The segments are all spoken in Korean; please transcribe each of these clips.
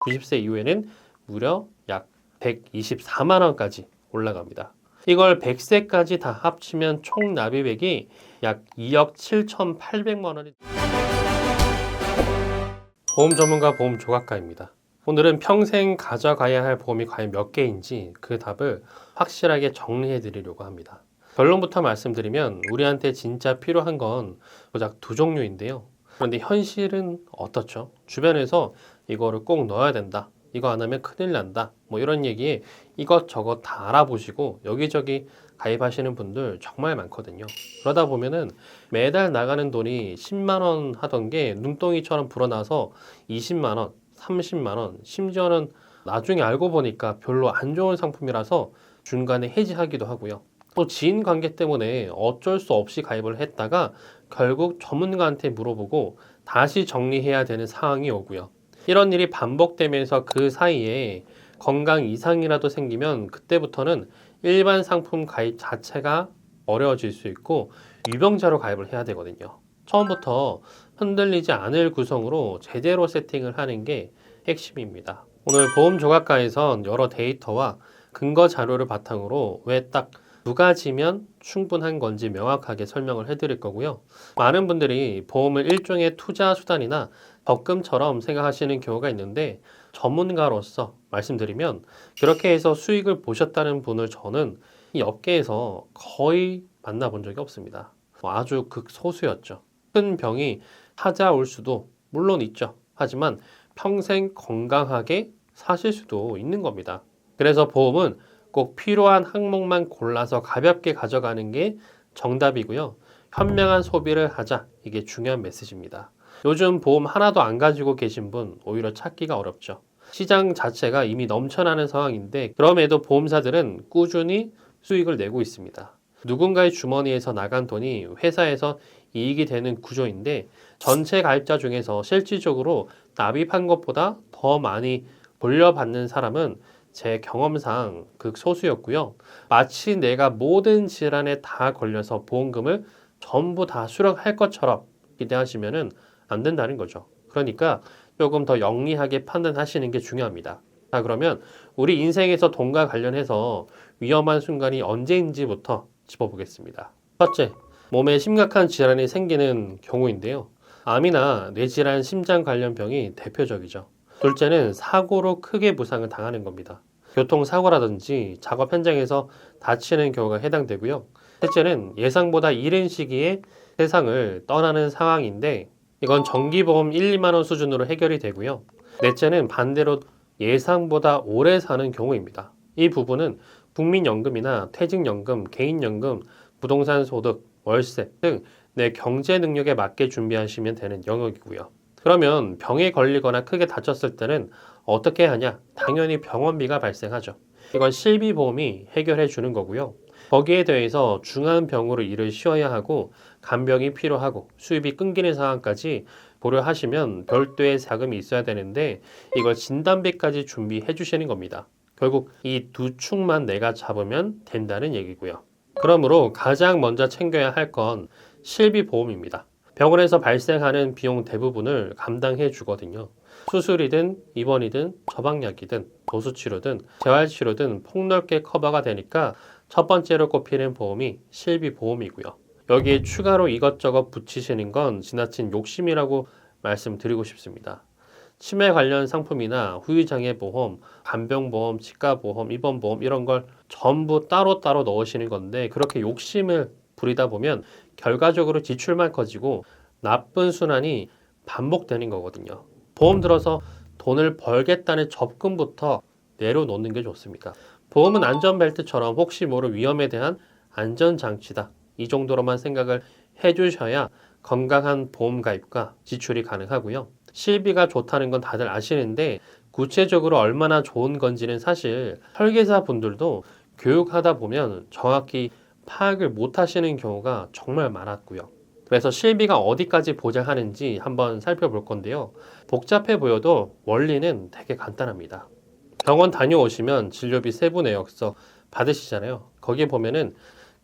90세 이후에는 무려 약 124만 원까지 올라갑니다. 이걸 100세까지 다 합치면 총 납입액이 약 2억 7,800만 원이 보험 전문가 보험 조각가입니다. 오늘은 평생 가져가야 할 보험이 과연 몇 개인지 그 답을 확실하게 정리해 드리려고 합니다. 결론부터 말씀드리면 우리한테 진짜 필요한 건 고작 두 종류인데요. 그런데 현실은 어떻죠? 주변에서 이거를 꼭 넣어야 된다. 이거 안 하면 큰일 난다. 뭐 이런 얘기에 이것저것 다 알아보시고 여기저기 가입하시는 분들 정말 많거든요. 그러다 보면은 매달 나가는 돈이 10만 원 하던 게 눈덩이처럼 불어나서 20만 원, 30만 원, 심지어는 나중에 알고 보니까 별로 안 좋은 상품이라서 중간에 해지하기도 하고요. 또 지인 관계 때문에 어쩔 수 없이 가입을 했다가 결국 전문가한테 물어보고 다시 정리해야 되는 상황이 오고요. 이런 일이 반복되면서 그 사이에 건강 이상이라도 생기면 그때부터는 일반 상품 가입 자체가 어려워질 수 있고 유병자로 가입을 해야 되거든요. 처음부터 흔들리지 않을 구성으로 제대로 세팅을 하는 게 핵심입니다. 오늘 보험 조각가에선 여러 데이터와 근거 자료를 바탕으로 왜 딱 두 가지면 충분한 건지 명확하게 설명을 해드릴 거고요. 많은 분들이 보험을 일종의 투자 수단이나 적금처럼 생각하시는 경우가 있는데 전문가로서 말씀드리면 그렇게 해서 수익을 보셨다는 분을 저는 이 업계에서 거의 만나본 적이 없습니다. 아주 극소수였죠. 큰 병이 찾아올 수도 물론 있죠. 하지만 평생 건강하게 사실 수도 있는 겁니다. 그래서 보험은 꼭 필요한 항목만 골라서 가볍게 가져가는 게 정답이고요. 현명한 소비를 하자. 이게 중요한 메시지입니다. 요즘 보험 하나도 안 가지고 계신 분 오히려 찾기가 어렵죠. 시장 자체가 이미 넘쳐나는 상황인데 그럼에도 보험사들은 꾸준히 수익을 내고 있습니다. 누군가의 주머니에서 나간 돈이 회사에서 이익이 되는 구조인데 전체 가입자 중에서 실질적으로 납입한 것보다 더 많이 돌려받는 사람은 제 경험상 극소수였고요. 마치 내가 모든 질환에 다 걸려서 보험금을 전부 다 수령할 것처럼 기대하시면 안 된다는 거죠. 그러니까 조금 더 영리하게 판단하시는 게 중요합니다. 자, 그러면 우리 인생에서 돈과 관련해서 위험한 순간이 언제인지부터 짚어보겠습니다. 첫째, 몸에 심각한 질환이 생기는 경우인데요. 암이나 뇌질환, 심장 관련 병이 대표적이죠. 둘째는 사고로 크게 부상을 당하는 겁니다. 교통사고라든지 작업 현장에서 다치는 경우가 해당되고요. 셋째는 예상보다 이른 시기에 세상을 떠나는 상황인데 이건 정기보험 1, 2만 원 수준으로 해결이 되고요. 넷째는 반대로 예상보다 오래 사는 경우입니다. 이 부분은 국민연금이나 퇴직연금, 개인연금, 부동산 소득, 월세 등 내 경제 능력에 맞게 준비하시면 되는 영역이고요. 그러면 병에 걸리거나 크게 다쳤을 때는 어떻게 하냐? 당연히 병원비가 발생하죠. 이건 실비보험이 해결해 주는 거고요. 거기에 대해서 중한 병으로 일을 쉬어야 하고 간병이 필요하고 수입이 끊기는 상황까지 고려하시면 별도의 자금이 있어야 되는데 이걸 진단비까지 준비해 주시는 겁니다. 결국 이 두 축만 내가 잡으면 된다는 얘기고요. 그러므로 가장 먼저 챙겨야 할 건 실비보험입니다. 병원에서 발생하는 비용 대부분을 감당해 주거든요. 수술이든 입원이든 처방약이든 도수치료든 재활치료든 폭넓게 커버가 되니까 첫 번째로 꼽히는 보험이 실비보험이고요. 여기에 추가로 이것저것 붙이시는 건 지나친 욕심이라고 말씀드리고 싶습니다. 치매 관련 상품이나 후유장애 보험, 간병보험, 치과보험, 입원보험 이런 걸 전부 따로따로 넣으시는 건데 그렇게 욕심을 부리다 보면 결과적으로 지출만 커지고 나쁜 순환이 반복되는 거거든요. 보험 들어서 돈을 벌겠다는 접근부터 내려놓는 게 좋습니다. 보험은 안전벨트처럼 혹시 모를 위험에 대한 안전장치다. 이 정도로만 생각을 해주셔야 건강한 보험 가입과 지출이 가능하고요. 실비가 좋다는 건 다들 아시는데 구체적으로 얼마나 좋은 건지는 사실 설계사 분들도 교육하다 보면 정확히 파악을 못 하시는 경우가 정말 많았고요. 그래서 실비가 어디까지 보장하는지 한번 살펴볼 건데요. 복잡해 보여도 원리는 되게 간단합니다. 병원 다녀오시면 진료비 세부 내역서 받으시잖아요. 거기에 보면은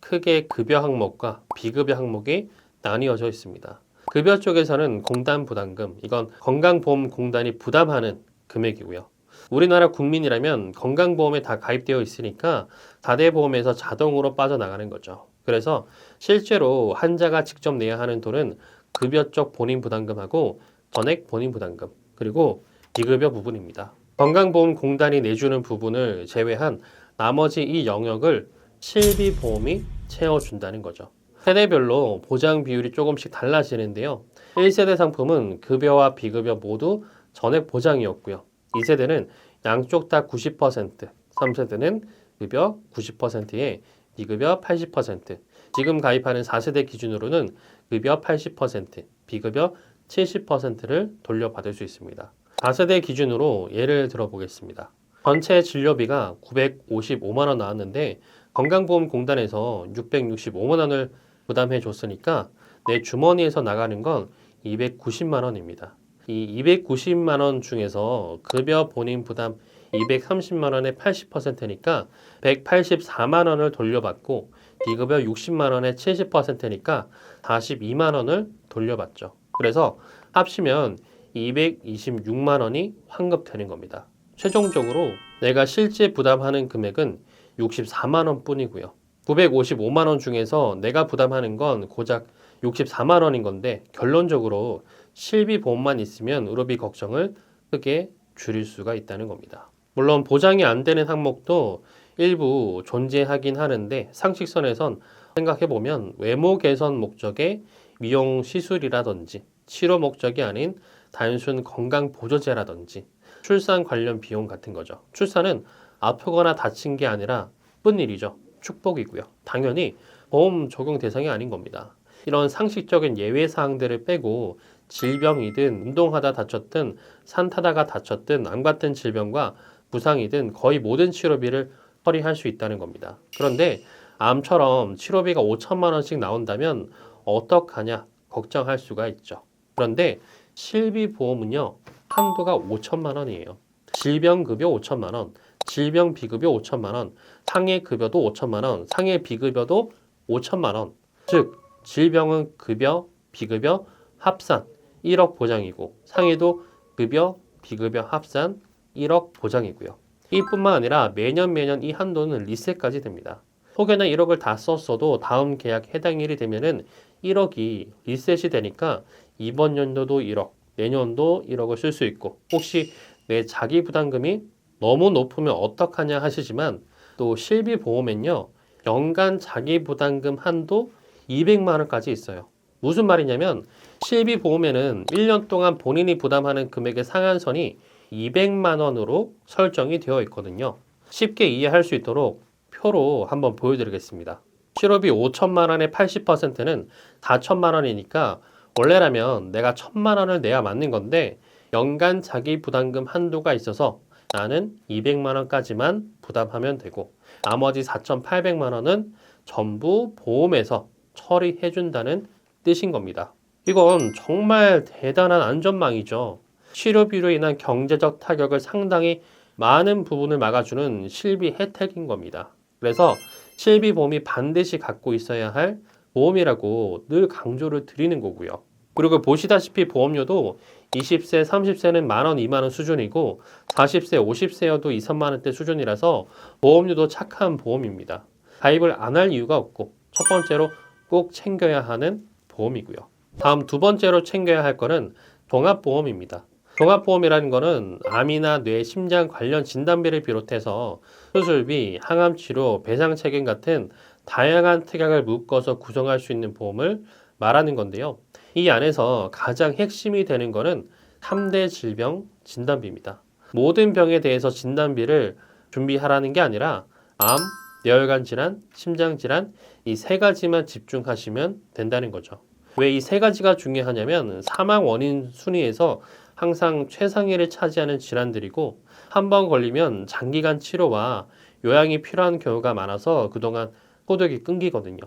크게 급여 항목과 비급여 항목이 나뉘어져 있습니다. 급여 쪽에서는 공단 부담금, 이건 건강보험공단이 부담하는 금액이고요. 우리나라 국민이라면 건강보험에 다 가입되어 있으니까 4대 보험에서 자동으로 빠져나가는 거죠. 그래서 실제로 환자가 직접 내야 하는 돈은 급여 쪽 본인 부담금하고 전액 본인 부담금, 그리고 비급여 부분입니다. 건강보험공단이 내주는 부분을 제외한 나머지 이 영역을 실비보험이 채워준다는 거죠. 세대별로 보장 비율이 조금씩 달라지는데요. 1세대 상품은 급여와 비급여 모두 전액 보장이었고요. 2세대는 양쪽 다 90%, 3세대는 급여 90%에 비급여 80%, 지금 가입하는 4세대 기준으로는 급여 80%, 비급여 70%를 돌려받을 수 있습니다. 4세대 기준으로 예를 들어보겠습니다. 전체 진료비가 955만 원 나왔는데 건강보험공단에서 665만 원을 부담해 줬으니까 내 주머니에서 나가는 건 290만 원입니다. 이 290만 원 중에서 급여 본인 부담 230만 원의 80%니까 184만 원을 돌려받고 비급여 60만 원의 70%니까 42만 원을 돌려받죠. 그래서 합치면 226만 원이 환급되는 겁니다. 최종적으로 내가 실제 부담하는 금액은 64만 원 뿐이고요. 955만 원 중에서 내가 부담하는 건 고작 64만 원인 건데 결론적으로 실비보험만 있으면 의료비 걱정을 크게 줄일 수가 있다는 겁니다. 물론 보장이 안 되는 항목도 일부 존재하긴 하는데 상식선에선 생각해보면 외모 개선 목적의 미용 시술이라든지 치료 목적이 아닌 단순 건강 보조제라든지 출산 관련 비용 같은 거죠. 출산은 아프거나 다친 게 아니라 나쁜 일이죠. 축복이고요. 당연히 보험 적용 대상이 아닌 겁니다. 이런 상식적인 예외 사항들을 빼고 질병이든 운동하다 다쳤든 산 타다가 다쳤든 암 같은 질병과 부상이든 거의 모든 치료비를 처리할 수 있다는 겁니다. 그런데 암처럼 치료비가 5천만 원씩 나온다면 어떡하냐 걱정할 수가 있죠. 그런데 실비보험은요 한도가 5천만 원이에요. 질병급여 5천만 원, 질병비급여 5천만 원, 상해급여도 5천만 원, 상해비급여도 5천만 원. 즉 질병은 급여, 비급여 합산 1억 보장이고 상해도 급여, 비급여 합산 1억 보장이고요. 이뿐만 아니라 매년 이 한도는 리셋까지 됩니다. 혹여나 1억을 다 썼어도 다음 계약 해당일이 되면은 1억이 리셋이 되니까 이번 연도도 1억, 내년도 1억을 쓸 수 있고 혹시 내 자기 부담금이 너무 높으면 어떡하냐 하시지만 또 실비보험엔요 연간 자기 부담금 한도 200만 원까지 있어요. 무슨 말이냐면 실비보험에는 1년 동안 본인이 부담하는 금액의 상한선이 200만 원으로 설정이 되어 있거든요. 쉽게 이해할 수 있도록 표로 한번 보여드리겠습니다. 치료비 5천만 원의 80%는 4천만 원이니까 원래라면 내가 1천만 원을 내야 맞는 건데 연간 자기 부담금 한도가 있어서 나는 200만 원까지만 부담하면 되고 나머지 4,800만 원은 전부 보험에서 처리해준다는 뜻인 겁니다. 이건 정말 대단한 안전망이죠. 치료비로 인한 경제적 타격을 상당히 많은 부분을 막아주는 실비 혜택인 겁니다. 그래서 실비보험이 반드시 갖고 있어야 할 보험이라고 늘 강조를 드리는 거고요. 그리고 보시다시피 보험료도 20세, 30세는 만원, 2만원 수준이고 40세, 50세여도 2, 3만 원대 수준이라서 보험료도 착한 보험입니다. 가입을 안 할 이유가 없고 첫 번째로 꼭 챙겨야 하는 보험이고요. 다음 두 번째로 챙겨야 할 거는 종합보험입니다. 종합보험이라는 거는 암이나 뇌, 심장 관련 진단비를 비롯해서 수술비, 항암치료, 배상책임 같은 다양한 특약을 묶어서 구성할 수 있는 보험을 말하는 건데요. 이 안에서 가장 핵심이 되는 거는 3대 질병 진단비입니다. 모든 병에 대해서 진단비를 준비하라는 게 아니라 암, 뇌혈관 질환, 심장 질환 이 세 가지만 집중하시면 된다는 거죠. 왜 이 세 가지가 중요하냐면 사망 원인 순위에서 항상 최상위를 차지하는 질환들이고 한 번 걸리면 장기간 치료와 요양이 필요한 경우가 많아서 그동안 소득이 끊기거든요.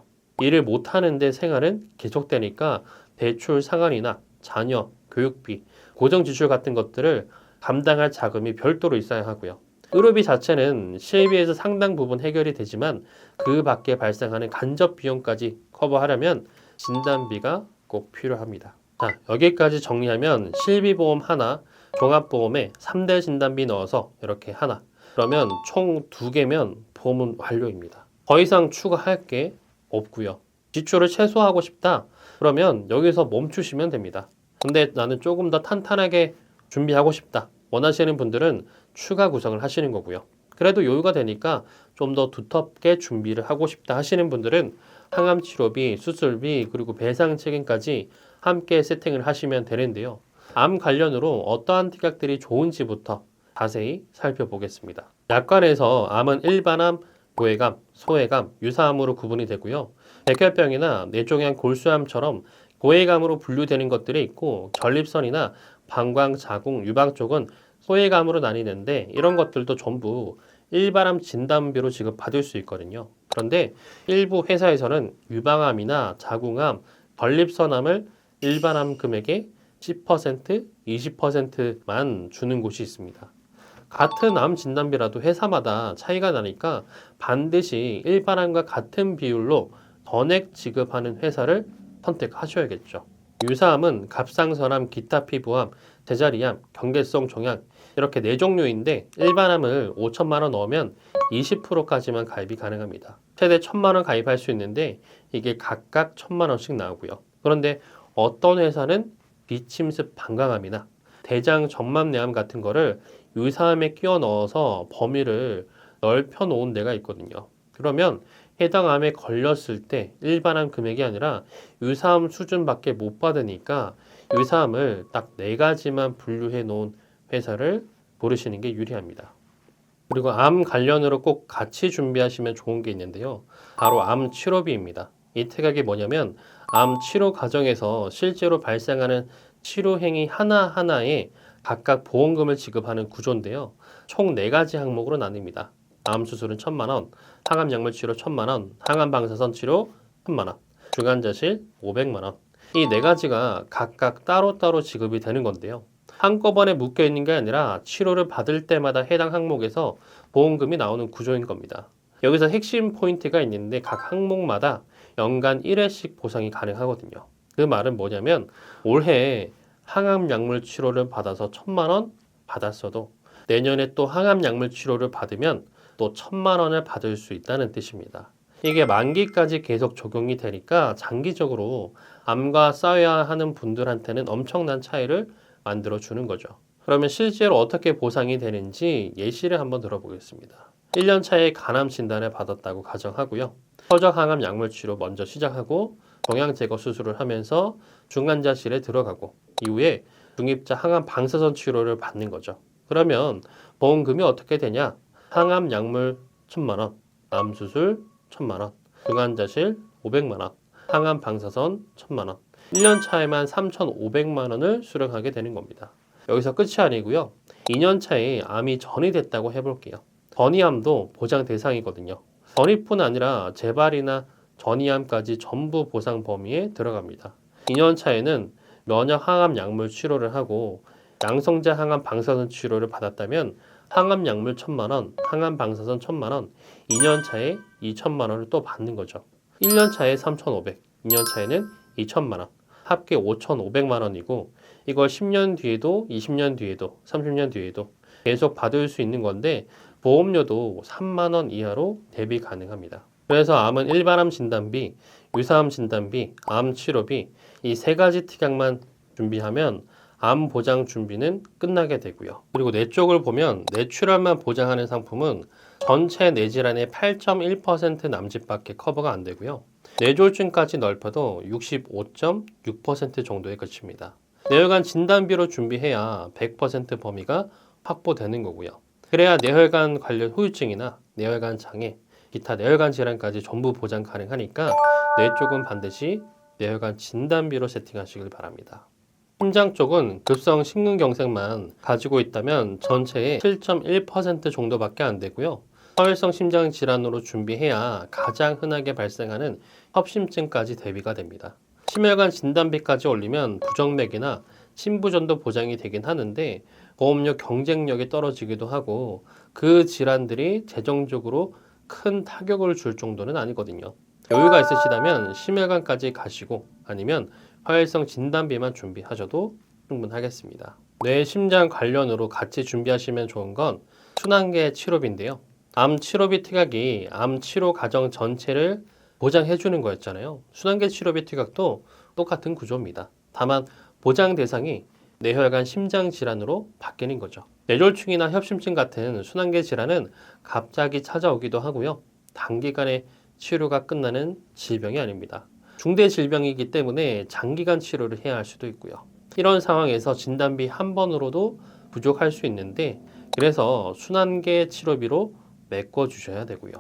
일을 못하는데 생활은 계속되니까 대출 상환이나 자녀, 교육비, 고정지출 같은 것들을 감당할 자금이 별도로 있어야 하고요. 의료비 자체는 실비에서 상당 부분 해결이 되지만 그 밖에 발생하는 간접 비용까지 커버하려면 진단비가 꼭 필요합니다. 자, 여기까지 정리하면 실비보험 하나, 종합보험에 3대 진단비 넣어서 이렇게 하나. 그러면 총 2개면 보험은 완료입니다. 더 이상 추가할 게 없고요. 지출을 최소화하고 싶다. 그러면 여기서 멈추시면 됩니다. 근데 나는 조금 더 탄탄하게 준비하고 싶다. 원하시는 분들은 추가 구성을 하시는 거고요. 그래도 여유가 되니까 좀 더 두텁게 준비를 하고 싶다 하시는 분들은 항암 치료비, 수술비, 그리고 배상 책임까지 함께 세팅을 하시면 되는데요. 암 관련으로 어떠한 특약들이 좋은지부터 자세히 살펴보겠습니다. 약관에서 암은 일반암, 고해감, 소해감, 유사암으로 구분이 되고요. 백혈병이나 뇌종양 골수암처럼 고해감으로 분류되는 것들이 있고 전립선이나 방광, 자궁, 유방 쪽은 소해감으로 나뉘는데 이런 것들도 전부 일반암 진단비로 지급받을 수 있거든요. 그런데 일부 회사에서는 유방암이나 자궁암, 전립선암을 일반암 금액의 10%, 20%만 주는 곳이 있습니다. 같은 암 진단비라도 회사마다 차이가 나니까 반드시 일반암과 같은 비율로 전액 지급하는 회사를 선택하셔야겠죠. 유사암은 갑상선암, 기타 피부암, 제자리암, 경계성 종양 이렇게 4종류인데 일반암을 5천만 원 넣으면 20%까지만 가입이 가능합니다. 최대 1,000만 원 가입할 수 있는데 이게 각각 1,000만 원씩 나오고요. 그런데 어떤 회사는 비침습 방광암이나 대장 전맘내암 같은 거를 유사암에 끼워 넣어서 범위를 넓혀 놓은 데가 있거든요. 그러면 해당 암에 걸렸을 때 일반암 금액이 아니라 유사암 수준밖에 못 받으니까 유사암을 딱 4가지만 분류해 놓은 회사를 고르시는 게 유리합니다. 그리고 암 관련으로 꼭 같이 준비하시면 좋은 게 있는데요. 바로 암 치료비입니다. 이 특약이 뭐냐면 암 치료 과정에서 실제로 발생하는 치료 행위 하나하나에 각각 보험금을 지급하는 구조인데요. 총 4가지 항목으로 나뉩니다. 암 수술은 1,000만 원, 항암 약물 치료 1,000만 원, 항암 방사선 치료 1,000만 원, 중환자실 500만 원. 이 4가지가 각각 따로따로 지급이 되는 건데요. 한꺼번에 묶여 있는 게 아니라 치료를 받을 때마다 해당 항목에서 보험금이 나오는 구조인 겁니다. 여기서 핵심 포인트가 있는데 각 항목마다 연간 1회씩 보상이 가능하거든요. 그 말은 뭐냐면 올해 항암 약물 치료를 받아서 1,000만 원 받았어도 내년에 또 항암 약물 치료를 받으면 또 1,000만 원을 받을 수 있다는 뜻입니다. 이게 만기까지 계속 적용이 되니까 장기적으로 암과 싸워야 하는 분들한테는 엄청난 차이를 만들어 주는 거죠. 그러면 실제로 어떻게 보상이 되는지 예시를 한번 들어보겠습니다. 1년 차에 간암 진단을 받았다고 가정하고요. 서적 항암 약물 치료 먼저 시작하고 종양 제거 수술을 하면서 중환자실에 들어가고 이후에 중입자 항암 방사선 치료를 받는 거죠. 그러면 보험금이 어떻게 되냐? 항암 약물 1,000만 원, 암 수술 1,000만 원, 중환자실 500만 원, 항암 방사선 1,000만 원. 1년 차에만 3,500만 원을 수령하게 되는 겁니다. 여기서 끝이 아니고요. 2년 차에 암이 전이됐다고 해볼게요. 전이암도 보장 대상이거든요. 전이뿐 아니라 재발이나 전이암까지 전부 보상 범위에 들어갑니다. 2년 차에는 면역 항암 약물 치료를 하고 양성자 항암 방사선 치료를 받았다면 항암 약물 1,000만 원, 항암 방사선 1,000만 원, 2년 차에 2,000만 원을 또 받는 거죠. 1년 차에 3,500, 2년 차에는 2,000만 원, 합계 5,500만 원이고 이걸 10년 뒤에도 20년 뒤에도 30년 뒤에도 계속 받을 수 있는 건데 보험료도 3만 원 이하로 대비 가능합니다. 그래서 암은 일반암 진단비, 유사암 진단비, 암 치료비 이 3가지 특약만 준비하면 암 보장 준비는 끝나게 되고요. 그리고 뇌 쪽을 보면 뇌출혈만 보장하는 상품은 전체 뇌질환의 8.1% 남짓밖에 커버가 안 되고요. 뇌졸중까지 넓혀도 65.6% 정도에 그칩니다. 뇌혈관 진단비로 준비해야 100% 범위가 확보되는 거고요. 그래야 뇌혈관 관련 후유증이나 뇌혈관 장애, 기타 뇌혈관 질환까지 전부 보장 가능하니까 뇌 쪽은 반드시 뇌혈관 진단비로 세팅하시길 바랍니다. 심장 쪽은 급성 심근경색만 가지고 있다면 전체의 7.1% 정도밖에 안 되고요. 허혈성 심장 질환으로 준비해야 가장 흔하게 발생하는 협심증까지 대비가 됩니다. 심혈관 진단비까지 올리면 부정맥이나 심부전도 보장이 되긴 하는데 보험료 경쟁력이 떨어지기도 하고 그 질환들이 재정적으로 큰 타격을 줄 정도는 아니거든요. 여유가 있으시다면 심혈관까지 가시고 아니면 허혈성 진단비만 준비하셔도 충분하겠습니다. 뇌 심장 관련으로 같이 준비하시면 좋은 건 순환계 치료비인데요. 암 치료비 특약이 암 치료 과정 전체를 보장해 주는 거였잖아요. 순환계 치료비 특약도 똑같은 구조입니다. 다만 보장 대상이 뇌혈관 심장 질환으로 바뀌는 거죠. 뇌졸중이나 협심증 같은 순환계 질환은 갑자기 찾아오기도 하고요. 단기간에 치료가 끝나는 질병이 아닙니다. 중대 질병이기 때문에 장기간 치료를 해야 할 수도 있고요. 이런 상황에서 진단비 한 번으로도 부족할 수 있는데 그래서 순환계 치료비로 메꿔주셔야 되고요.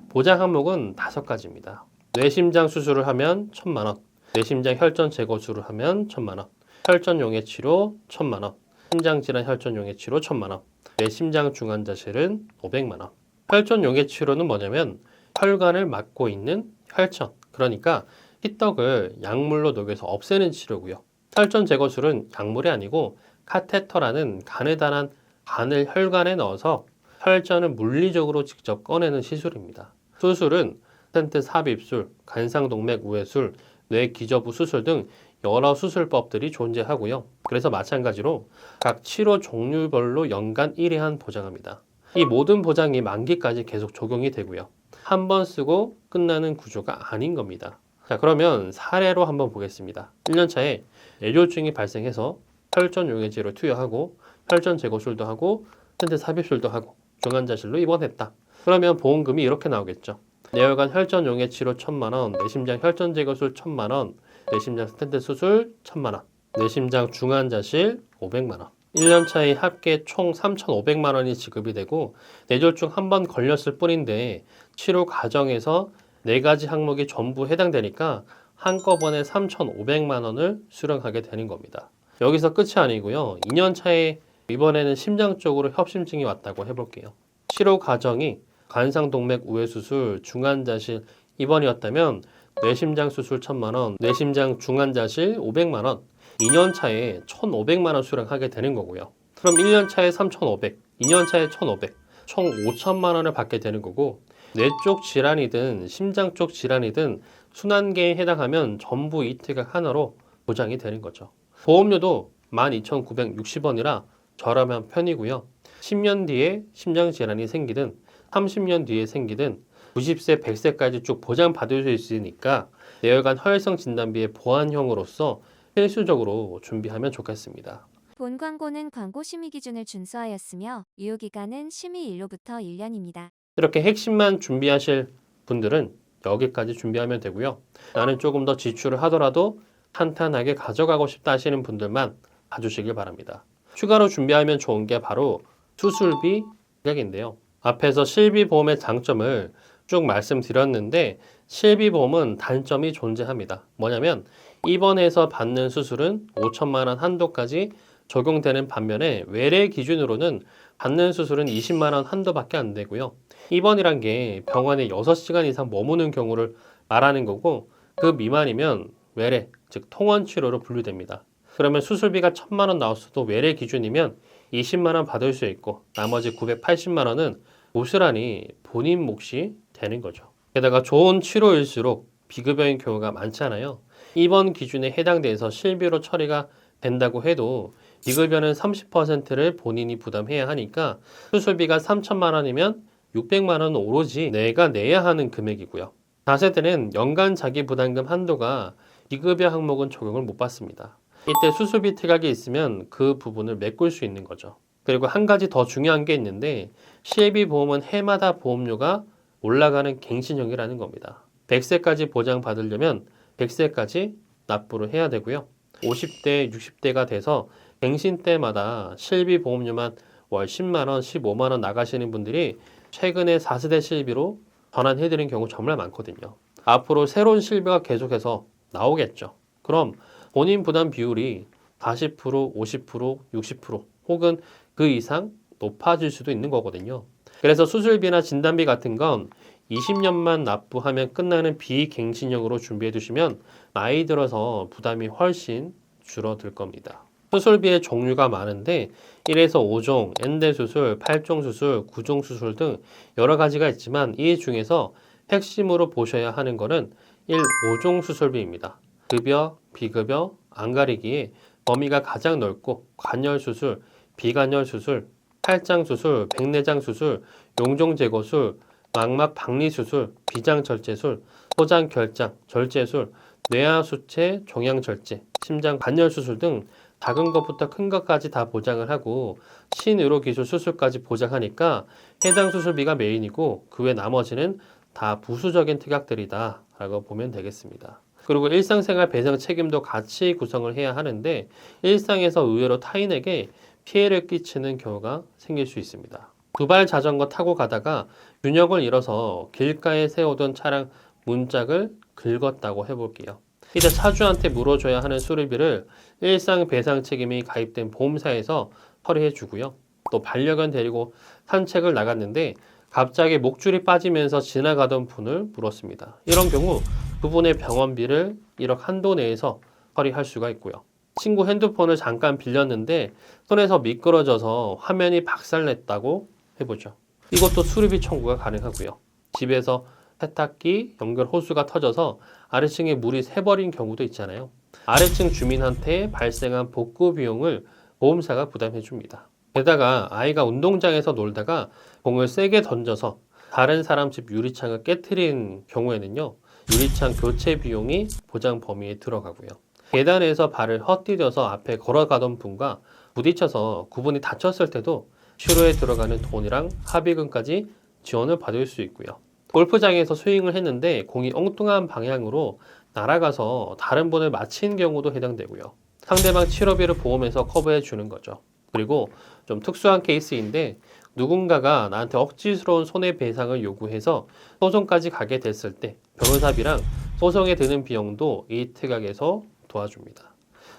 보장 항목은 5가지입니다. 뇌심장 수술을 하면 1,000만 원, 뇌심장 혈전 제거술을 하면 1,000만 원, 혈전용해 치료 1,000만 원, 심장질환 혈전용해 치료 1,000만 원, 뇌심장 중환자실은 500만 원. 혈전용해 치료는 뭐냐면 혈관을 막고 있는 혈전, 그러니까 피떡을 약물로 녹여서 없애는 치료고요. 혈전 제거술은 약물이 아니고 카테터라는 간에 달한 간을 혈관에 넣어서 혈전을 물리적으로 직접 꺼내는 시술입니다. 수술은 스텐트 삽입술, 간상동맥 우회술, 뇌기저부 수술 등 여러 수술법들이 존재하고요. 그래서 마찬가지로 각 치료 종류별로 연간 1회한 보장합니다. 이 모든 보장이 만기까지 계속 적용이 되고요. 한 번 쓰고 끝나는 구조가 아닌 겁니다. 자, 그러면 사례로 한번 보겠습니다. 1년 차에 뇌졸중이 발생해서 혈전 용해제로 투여하고 혈전 제거술도 하고 스텐트 삽입술도 하고 중환자실로 입원했다. 그러면 보험금이 이렇게 나오겠죠. 뇌혈관 혈전 용해 치료 1,000만 원, 뇌심장 혈전 제거술 1,000만 원, 뇌심장 스텐트 수술 1,000만 원, 뇌심장 중환자실 500만 원. 1년 차에 합계 총 3,500만 원이 지급이 되고 뇌졸중 한 번 걸렸을 뿐인데 치료 과정에서 4가지 항목이 전부 해당되니까 한꺼번에 3,500만 원을 수령하게 되는 겁니다. 여기서 끝이 아니고요. 2년 차에 이번에는 심장 쪽으로 협심증이 왔다고 해볼게요. 치료 과정이 간상동맥 우회수술, 중환자실 입원이었다면 뇌심장 수술 1,000만 원, 뇌심장 중환자실 500만 원, 2년 차에 1,500만 원 수령하게 되는 거고요. 그럼 1년 차에 3,500, 2년 차에 1,500, 총 5천만 원을 받게 되는 거고 뇌 쪽 질환이든 심장 쪽 질환이든 순환계에 해당하면 전부 이 특약 하나로 보장이 되는 거죠. 보험료도 12,960원이라 저렴한 편이고요. 10년 뒤에 심장 질환이 생기든 30년 뒤에 생기든 90세, 100세까지 쭉 보장받을 수 있으니까 뇌혈관 허혈성 진단비의 보완형으로서 필수적으로 준비하면 좋겠습니다. 본 광고는 광고 심의 기준을 준수하였으며 유효기간은 심의일로부터 1년입니다. 이렇게 핵심만 준비하실 분들은 여기까지 준비하면 되고요. 나는 조금 더 지출을 하더라도 탄탄하게 가져가고 싶다 하시는 분들만 봐주시길 바랍니다. 추가로 준비하면 좋은 게 바로 수술비 가격인데요. 앞에서 실비보험의 장점을 쭉 말씀드렸는데 실비보험은 단점이 존재합니다. 뭐냐면 입원해서 받는 수술은 5천만 원 한도까지 적용되는 반면에 외래 기준으로는 받는 수술은 20만 원 한도밖에 안 되고요. 입원이란 게 병원에 6시간 이상 머무는 경우를 말하는 거고 그 미만이면 외래, 즉 통원 치료로 분류됩니다. 그러면 수술비가 1,000만 원 나왔어도 외래 기준이면 20만 원 받을 수 있고 나머지 980만 원은 고스란히 본인 몫이 되는 거죠. 게다가 좋은 치료일수록 비급여인 경우가 많잖아요. 입원 기준에 해당돼서 실비로 처리가 된다고 해도 비급여는 30%를 본인이 부담해야 하니까 수술비가 3천만 원이면 600만 원은 오로지 내가 내야 하는 금액이고요. 4세대는 연간 자기부담금 한도가 비급여 항목은 적용을 못 받습니다. 이때 수술비 특약이 있으면 그 부분을 메꿀 수 있는 거죠. 그리고 한 가지 더 중요한 게 있는데 실비보험은 해마다 보험료가 올라가는 갱신형이라는 겁니다. 100세까지 보장받으려면 100세까지 납부를 해야 되고요. 50대, 60대가 돼서 갱신 때마다 실비보험료만 월 10만 원, 15만 원 나가시는 분들이 최근에 4세대 실비로 전환해드린 경우 정말 많거든요. 앞으로 새로운 실비가 계속해서 나오겠죠. 그럼 본인 부담 비율이 40%, 50%, 60% 혹은 그 이상 높아질 수도 있는 거거든요. 그래서 수술비나 진단비 같은 건 20년만 납부하면 끝나는 비갱신형으로 준비해 두시면 나이 들어서 부담이 훨씬 줄어들 겁니다. 수술비의 종류가 많은데 1에서 5종, 엔대 수술, 8종 수술, 9종 수술 등 여러 가지가 있지만 이 중에서 핵심으로 보셔야 하는 것은 1, 5종 수술비입니다. 급여, 비급여, 안 가리기에 범위가 가장 넓고 관열수술, 비관열수술, 탈장수술, 백내장수술, 용종제거술, 망막박리수술, 비장절제술, 소장결장, 절제술, 뇌하수체, 종양절제, 심장관열수술 등 작은 것부터 큰 것까지 다 보장을 하고 신의료기술 수술까지 보장하니까 해당 수술비가 메인이고 그 외 나머지는 다 부수적인 특약들이다 라고 보면 되겠습니다. 그리고 일상생활 배상 책임도 같이 구성을 해야 하는데 일상에서 의외로 타인에게 피해를 끼치는 경우가 생길 수 있습니다. 두발 자전거 타고 가다가 균형을 잃어서 길가에 세우던 차량 문짝을 긁었다고 해볼게요. 이때 차주한테 물어줘야 하는 수리비를 일상 배상 책임이 가입된 보험사에서 처리해 주고요. 또 반려견 데리고 산책을 나갔는데 갑자기 목줄이 빠지면서 지나가던 분을 물었습니다. 이런 경우 그분의 병원비를 1억 한도 내에서 처리할 수가 있고요. 친구 핸드폰을 잠깐 빌렸는데 손에서 미끄러져서 화면이 박살냈다고 해보죠. 이것도 수리비 청구가 가능하고요. 집에서 세탁기 연결 호스가 터져서 아래층에 물이 새버린 경우도 있잖아요. 아래층 주민한테 발생한 복구 비용을 보험사가 부담해 줍니다. 게다가 아이가 운동장에서 놀다가 공을 세게 던져서 다른 사람 집 유리창을 깨트린 경우에는요, 유리창 교체 비용이 보장 범위에 들어가고요. 계단에서 발을 헛디뎌서 앞에 걸어가던 분과 부딪혀서 그분이 다쳤을 때도 치료에 들어가는 돈이랑 합의금까지 지원을 받을 수 있고요. 골프장에서 스윙을 했는데 공이 엉뚱한 방향으로 날아가서 다른 분을 맞힌 경우도 해당되고요. 상대방 치료비를 보험에서 커버해 주는 거죠. 그리고 좀 특수한 케이스인데 누군가가 나한테 억지스러운 손해배상을 요구해서 소송까지 가게 됐을 때 변호사비랑 소송에 드는 비용도 이 특약에서 도와줍니다.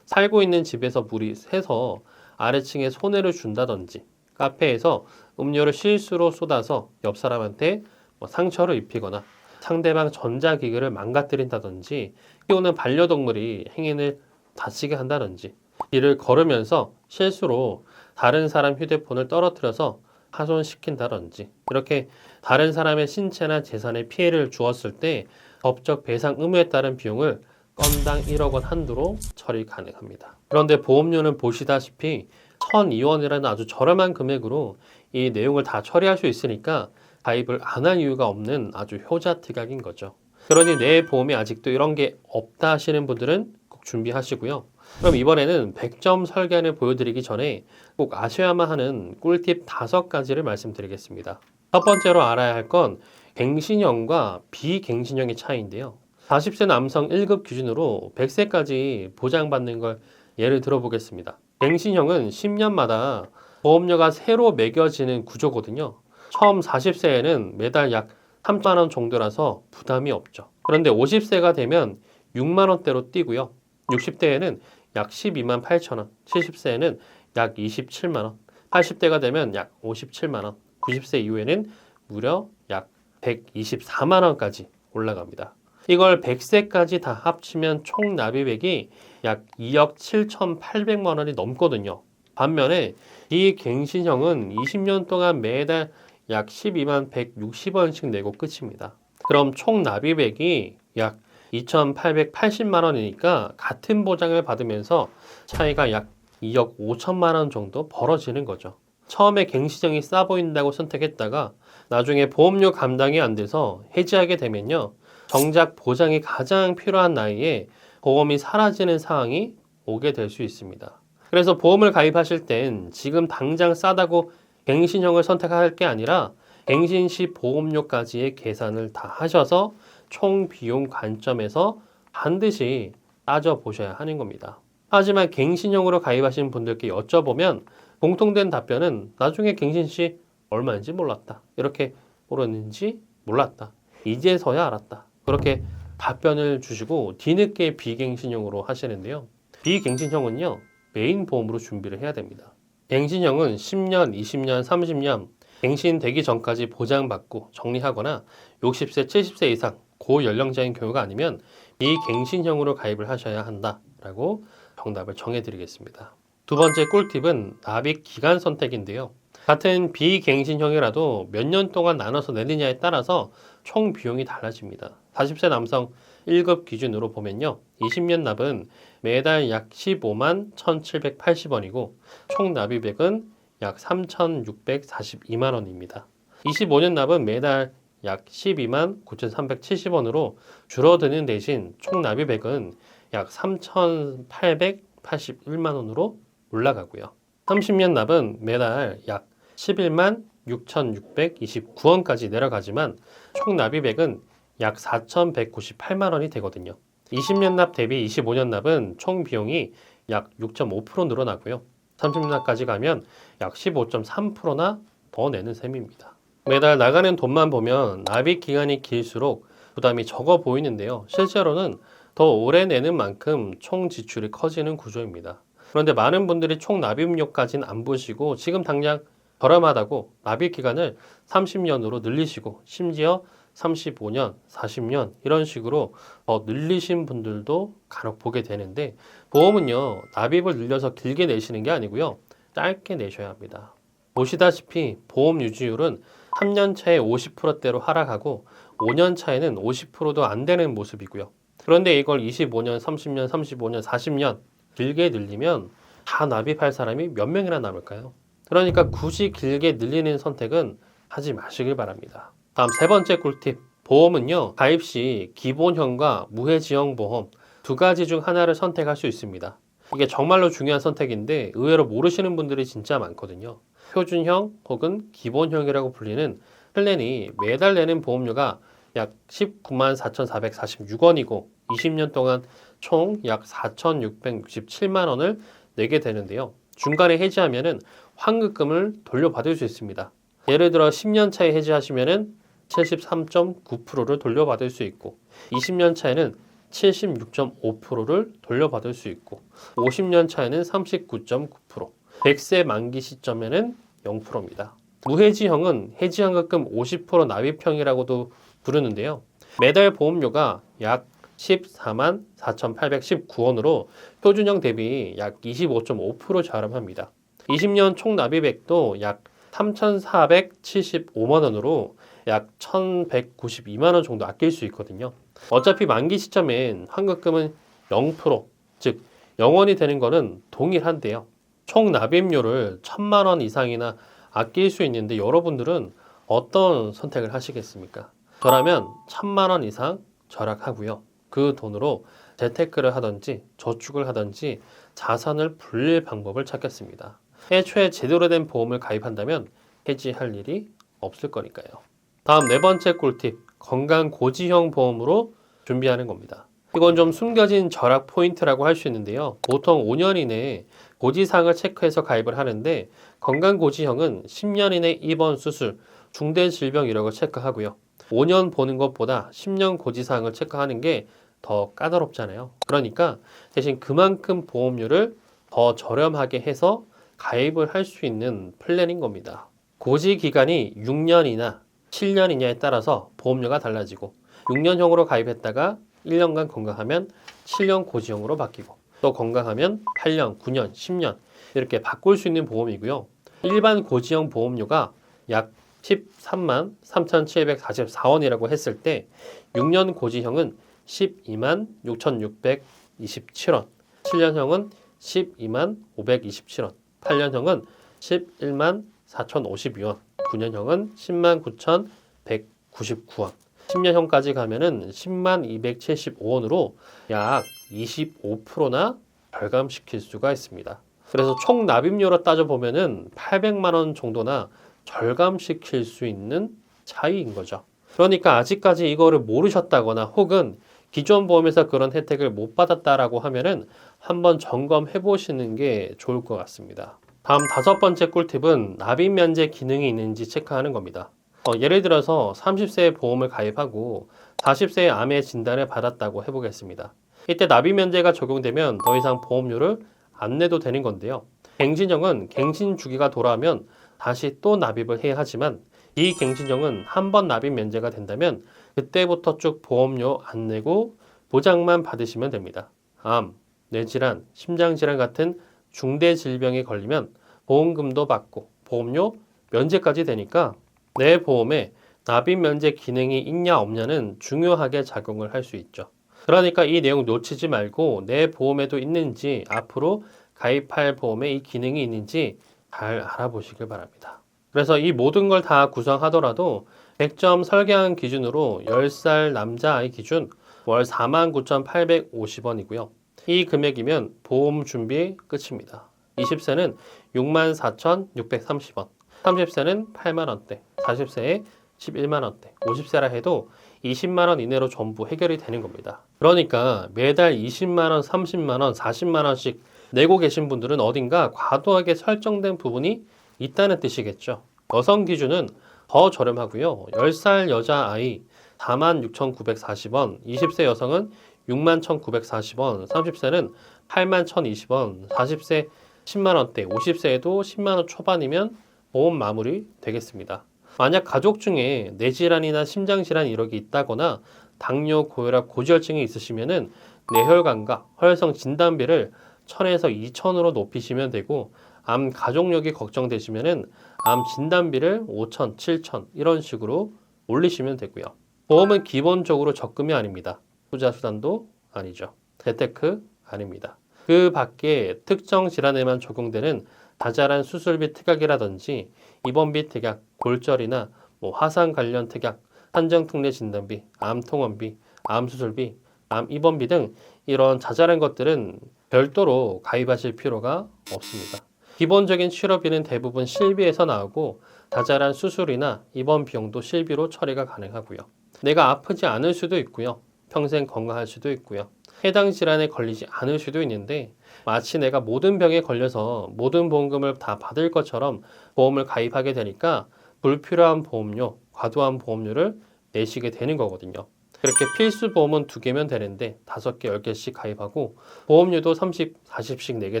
살고 있는 집에서 물이 새서 아래층에 손해를 준다든지 카페에서 음료를 실수로 쏟아서 옆 사람한테 상처를 입히거나 상대방 전자기기를 망가뜨린다든지 키우는 반려동물이 행인을 다치게 한다든지 길을 걸으면서 실수로 다른 사람 휴대폰을 떨어뜨려서 파손시킨다든지 이렇게 다른 사람의 신체나 재산에 피해를 주었을 때 법적 배상 의무에 따른 비용을 건당 1억 원 한도로 처리 가능합니다. 그런데 보험료는 보시다시피 1,002원이라는 아주 저렴한 금액으로 이 내용을 다 처리할 수 있으니까 가입을 안 할 이유가 없는 아주 효자 특약인 거죠. 그러니 내 보험에 아직도 이런 게 없다 하시는 분들은 꼭 준비하시고요. 그럼 이번에는 100점 설계안을 보여드리기 전에 꼭 아셔야만 하는 꿀팁 5가지를 말씀드리겠습니다. 첫 번째로 알아야 할 건 갱신형과 비갱신형의 차이인데요. 40세 남성 1급 기준으로 100세까지 보장받는 걸 예를 들어보겠습니다. 갱신형은 10년마다 보험료가 새로 매겨지는 구조거든요. 처음 40세에는 매달 약 3만 원 정도라서 부담이 없죠. 그런데 50세가 되면 6만 원대로 뛰고요. 60대에는 약 12만 8천 원, 70세에는 약 27만 원, 80대가 되면 약 57만 원, 90세 이후에는 무려 약 124만 원까지 올라갑니다. 이걸 100세까지 다 합치면 총 납입액이 약 2억 7,800만 원이 넘거든요. 반면에 이 갱신형은 20년 동안 매달 약 12만 160원씩 내고 끝입니다. 그럼 총 납입액이 약 2,880만 원이니까 같은 보장을 받으면서 차이가 약 2억 5천만 원 정도 벌어지는 거죠. 처음에 갱신형이 싸 보인다고 선택했다가 나중에 보험료 감당이 안 돼서 해지하게 되면요. 정작 보장이 가장 필요한 나이에 보험이 사라지는 상황이 오게 될 수 있습니다. 그래서 보험을 가입하실 땐 지금 당장 싸다고 갱신형을 선택할 게 아니라 갱신 시 보험료까지의 계산을 다 하셔서 총 비용 관점에서 반드시 따져보셔야 하는 겁니다. 하지만 갱신형으로 가입하신 분들께 여쭤보면 공통된 답변은 나중에 갱신 시 얼마인지 몰랐다. 이렇게 모르는지 몰랐다. 이제서야 알았다. 그렇게 답변을 주시고 뒤늦게 비갱신형으로 하시는데요. 비갱신형은요. 메인 보험으로 준비를 해야 됩니다. 갱신형은 10년, 20년, 30년 갱신되기 전까지 보장받고 정리하거나 60세, 70세 이상 고연령자인 경우가 아니면 비갱신형으로 가입을 하셔야 한다라고 정답을 정해드리겠습니다. 두 번째 꿀팁은 납입 기간 선택인데요. 같은 비갱신형이라도 몇 년 동안 나눠서 내느냐에 따라서 총 비용이 달라집니다. 40세 남성 1급 기준으로 보면요. 20년 납은 매달 약 15만 1,780원이고 총 납입액은 약 3,642만 원입니다. 25년 납은 매달 약 12만 9,370원으로 줄어드는 대신 총 납입액은 약 3,881만 원으로 올라가고요. 30년 납은 매달 약 11만 6,629원까지 내려가지만 총 납입액은 약 4,198만 원이 되거든요. 20년 납 대비 25년 납은 총 비용이 약 6.5% 늘어나고요. 30년 납까지 가면 약 15.3%나 더 내는 셈입니다. 매달 나가는 돈만 보면 납입 기간이 길수록 부담이 적어 보이는데요. 실제로는 더 오래 내는 만큼 총 지출이 커지는 구조입니다. 그런데 많은 분들이 총 납입료까지는 안 보시고 지금 당장 저렴하다고 납입 기간을 30년으로 늘리시고 심지어 35년, 40년 이런 식으로 더 늘리신 분들도 간혹 보게 되는데 보험은요, 납입을 늘려서 길게 내시는 게 아니고요, 짧게 내셔야 합니다. 보시다시피 보험 유지율은 3년 차에 50%대로 하락하고 5년 차에는 50%도 안 되는 모습이고요. 그런데 이걸 25년, 30년, 35년, 40년 길게 늘리면 다 납입할 사람이 몇 명이나 남을까요? 그러니까 굳이 길게 늘리는 선택은 하지 마시길 바랍니다. 다음 세 번째 꿀팁. 보험은요, 가입 시 기본형과 무해지형 보험 두 가지 중 하나를 선택할 수 있습니다. 이게 정말로 중요한 선택인데 의외로 모르시는 분들이 진짜 많거든요. 표준형 혹은 기본형이라고 불리는 플랜이 매달 내는 보험료가 약 19만 4,446원이고 20년 동안 총 약 4,667만 원을 내게 되는데요. 중간에 해지하면은 환급금을 돌려받을 수 있습니다. 예를 들어 10년 차에 해지하시면은 73.9%를 돌려받을 수 있고 20년 차에는 76.5%를 돌려받을 수 있고 50년 차에는 39.9%, 100세 만기 시점에는 0%입니다. 무해지형은 해지환급금 50% 납입형이라고도 부르는데요. 매달 보험료가 약 14만 4,819원으로 표준형 대비 약 25.5% 저렴합니다. 20년 총 납입액도 약 3,475만 원으로 약 1,192만 원 정도 아낄 수 있거든요. 어차피 만기 시점엔 환급금은 0%, 즉 0원이 되는 거는 동일한데요. 총 납입료를 1,000만 원 이상이나 아낄 수 있는데 여러분들은 어떤 선택을 하시겠습니까? 저라면 1,000만 원 이상 절약하고요. 그 돈으로 재테크를 하든지 저축을 하든지 자산을 불릴 방법을 찾겠습니다. 애초에 제대로 된 보험을 가입한다면 해지할 일이 없을 거니까요. 다음 네 번째 꿀팁, 건강 고지형 보험으로 준비하는 겁니다. 이건 좀 숨겨진 절약 포인트라고 할 수 있는데요. 보통 5년 이내에 고지사항을 체크해서 가입을 하는데 건강 고지형은 10년 이내 입원, 수술, 중대 질병 이력을 체크하고요. 5년 보는 것보다 10년 고지사항을 체크하는 게 더 까다롭잖아요. 그러니까 대신 그만큼 보험료를 더 저렴하게 해서 가입을 할 수 있는 플랜인 겁니다. 고지 기간이 6년이나 7년이냐에 따라서 보험료가 달라지고 6년형으로 가입했다가 1년간 건강하면 7년 고지형으로 바뀌고 또 건강하면 8년, 9년, 10년 이렇게 바꿀 수 있는 보험이고요. 일반 고지형 보험료가 약 13만 3,744원이라고 했을 때 6년 고지형은 12만 6,627원, 7년형은 12만 527원, 8년형은 11만 4,052원, 9년형은 10만 9,199원, 10년형까지 가면은 10만 275원으로 약 25%나 절감시킬 수가 있습니다. 그래서 총 납입료로 따져보면은 800만 원 정도나 절감시킬 수 있는 차이인 거죠. 그러니까 아직까지 이거를 모르셨다거나 혹은 기존 보험에서 그런 혜택을 못 받았다라고 하면은 한번 점검해 보시는 게 좋을 것 같습니다. 다음 다섯 번째 꿀팁은 납입 면제 기능이 있는지 체크하는 겁니다. 예를 들어서 30세에 보험을 가입하고 40세에 암의 진단을 받았다고 해보겠습니다. 이때 납입 면제가 적용되면 더 이상 보험료를 안 내도 되는 건데요. 갱신형은 갱신 주기가 돌아오면 다시 또 납입을 해야 하지만 이 갱신형은 한 번 납입 면제가 된다면 그때부터 쭉 보험료 안 내고 보장만 받으시면 됩니다. 암, 뇌질환, 심장질환 같은 중대 질병에 걸리면 보험금도 받고 보험료 면제까지 되니까 내 보험에 납입 면제 기능이 있냐 없냐는 중요하게 작용을 할 수 있죠. 그러니까 이 내용 놓치지 말고 내 보험에도 있는지 앞으로 가입할 보험에 이 기능이 있는지 잘 알아보시길 바랍니다. 그래서 이 모든 걸 다 구성하더라도 100점 설계한 기준으로 10살 남자아이 기준 월 49,850원이고요. 이 금액이면 보험 준비 끝입니다. 20세는 64,630원, 30세는 8만원대, 40세에 11만원대, 50세라 해도 20만원 이내로 전부 해결이 되는 겁니다. 그러니까 매달 20만원, 30만원, 40만원씩 내고 계신 분들은 어딘가 과도하게 설정된 부분이 있다는 뜻이겠죠. 여성 기준은 더 저렴하고요. 10살 여자아이 46,940원, 20세 여성은 61,940원, 30세는 81,020원, 40세 10만원대, 50세에도 10만원 초반이면 보험 마무리 되겠습니다. 만약 가족 중에 뇌질환이나 심장질환 이력이 있다거나 당뇨, 고혈압, 고지혈증이 있으시면은 뇌혈관과 혈성 진단비를 1,000에서 2,000으로 높이시면 되고 암 가족력이 걱정되시면은 암 진단비를 5,000, 7,000 이런 식으로 올리시면 되고요. 보험은 기본적으로 적금이 아닙니다. 투자 수단도 아니죠. 재테크 아닙니다. 그 밖에 특정 질환에만 적용되는 자잘한 수술비 특약이라든지 입원비 특약, 골절이나 화상 관련 특약, 산정특례 진단비, 암통원비, 암수술비, 암입원비 등 이런 자잘한 것들은 별도로 가입하실 필요가 없습니다. 기본적인 치료비는 대부분 실비에서 나오고 자잘한 수술이나 입원 비용도 실비로 처리가 가능하고요. 내가 아프지 않을 수도 있고요. 평생 건강할 수도 있고요. 해당 질환에 걸리지 않을 수도 있는데 마치 내가 모든 병에 걸려서 모든 보험금을 다 받을 것처럼 보험을 가입하게 되니까 불필요한 보험료, 과도한 보험료를 내시게 되는 거거든요. 그렇게 필수 보험은 2개면 되는데 5개, 10개씩 가입하고 보험료도 30, 40씩 내게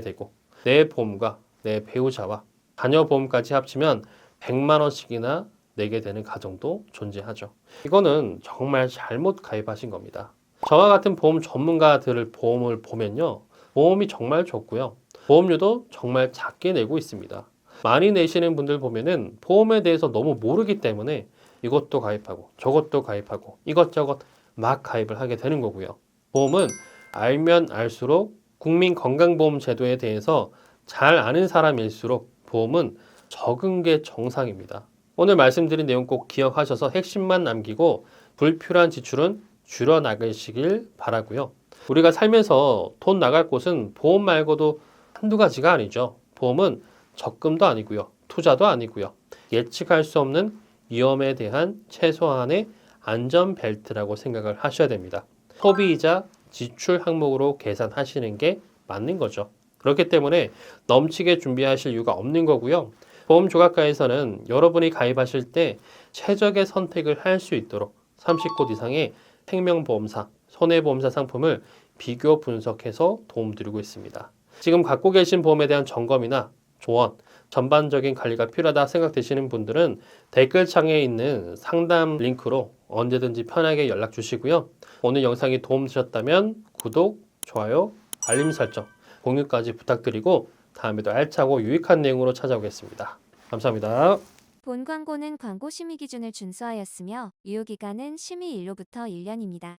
되고 내 보험과 내 배우자와 자녀 보험까지 합치면 100만 원씩이나 내게 되는 가정도 존재하죠. 이거는 정말 잘못 가입하신 겁니다. 저와 같은 보험 전문가들을 보험을 보면요. 보험이 정말 좋고요. 보험료도 정말 작게 내고 있습니다. 많이 내시는 분들 보면은 보험에 대해서 너무 모르기 때문에 이것도 가입하고 저것도 가입하고 이것저것 막 가입을 하게 되는 거고요. 보험은 알면 알수록 국민건강보험 제도에 대해서 잘 아는 사람일수록 보험은 적은 게 정상입니다. 오늘 말씀드린 내용 꼭 기억하셔서 핵심만 남기고 불필요한 지출은 줄여 나가시길 바라고요. 우리가 살면서 돈 나갈 곳은 보험 말고도 한두 가지가 아니죠. 보험은 적금도 아니고요. 투자도 아니고요. 예측할 수 없는 위험에 대한 최소한의 안전벨트라고 생각을 하셔야 됩니다. 소비이자 지출 항목으로 계산하시는 게 맞는 거죠. 그렇기 때문에 넘치게 준비하실 이유가 없는 거고요. 보험 조각가에서는 여러분이 가입하실 때 최적의 선택을 할 수 있도록 30곳 이상의 생명보험사, 손해보험사 상품을 비교 분석해서 도움드리고 있습니다. 지금 갖고 계신 보험에 대한 점검이나 조언, 전반적인 관리가 필요하다 생각되시는 분들은 댓글창에 있는 상담 링크로 언제든지 편하게 연락 주시고요. 오늘 영상이 도움 되셨다면 구독, 좋아요, 알림 설정, 공유까지 부탁드리고 다음에도 알차고 유익한 내용으로 찾아오겠습니다. 감사합니다. 본 광고는 광고 심의 기준을 준수하였으며 유효기간은 심의 일로부터 1년입니다.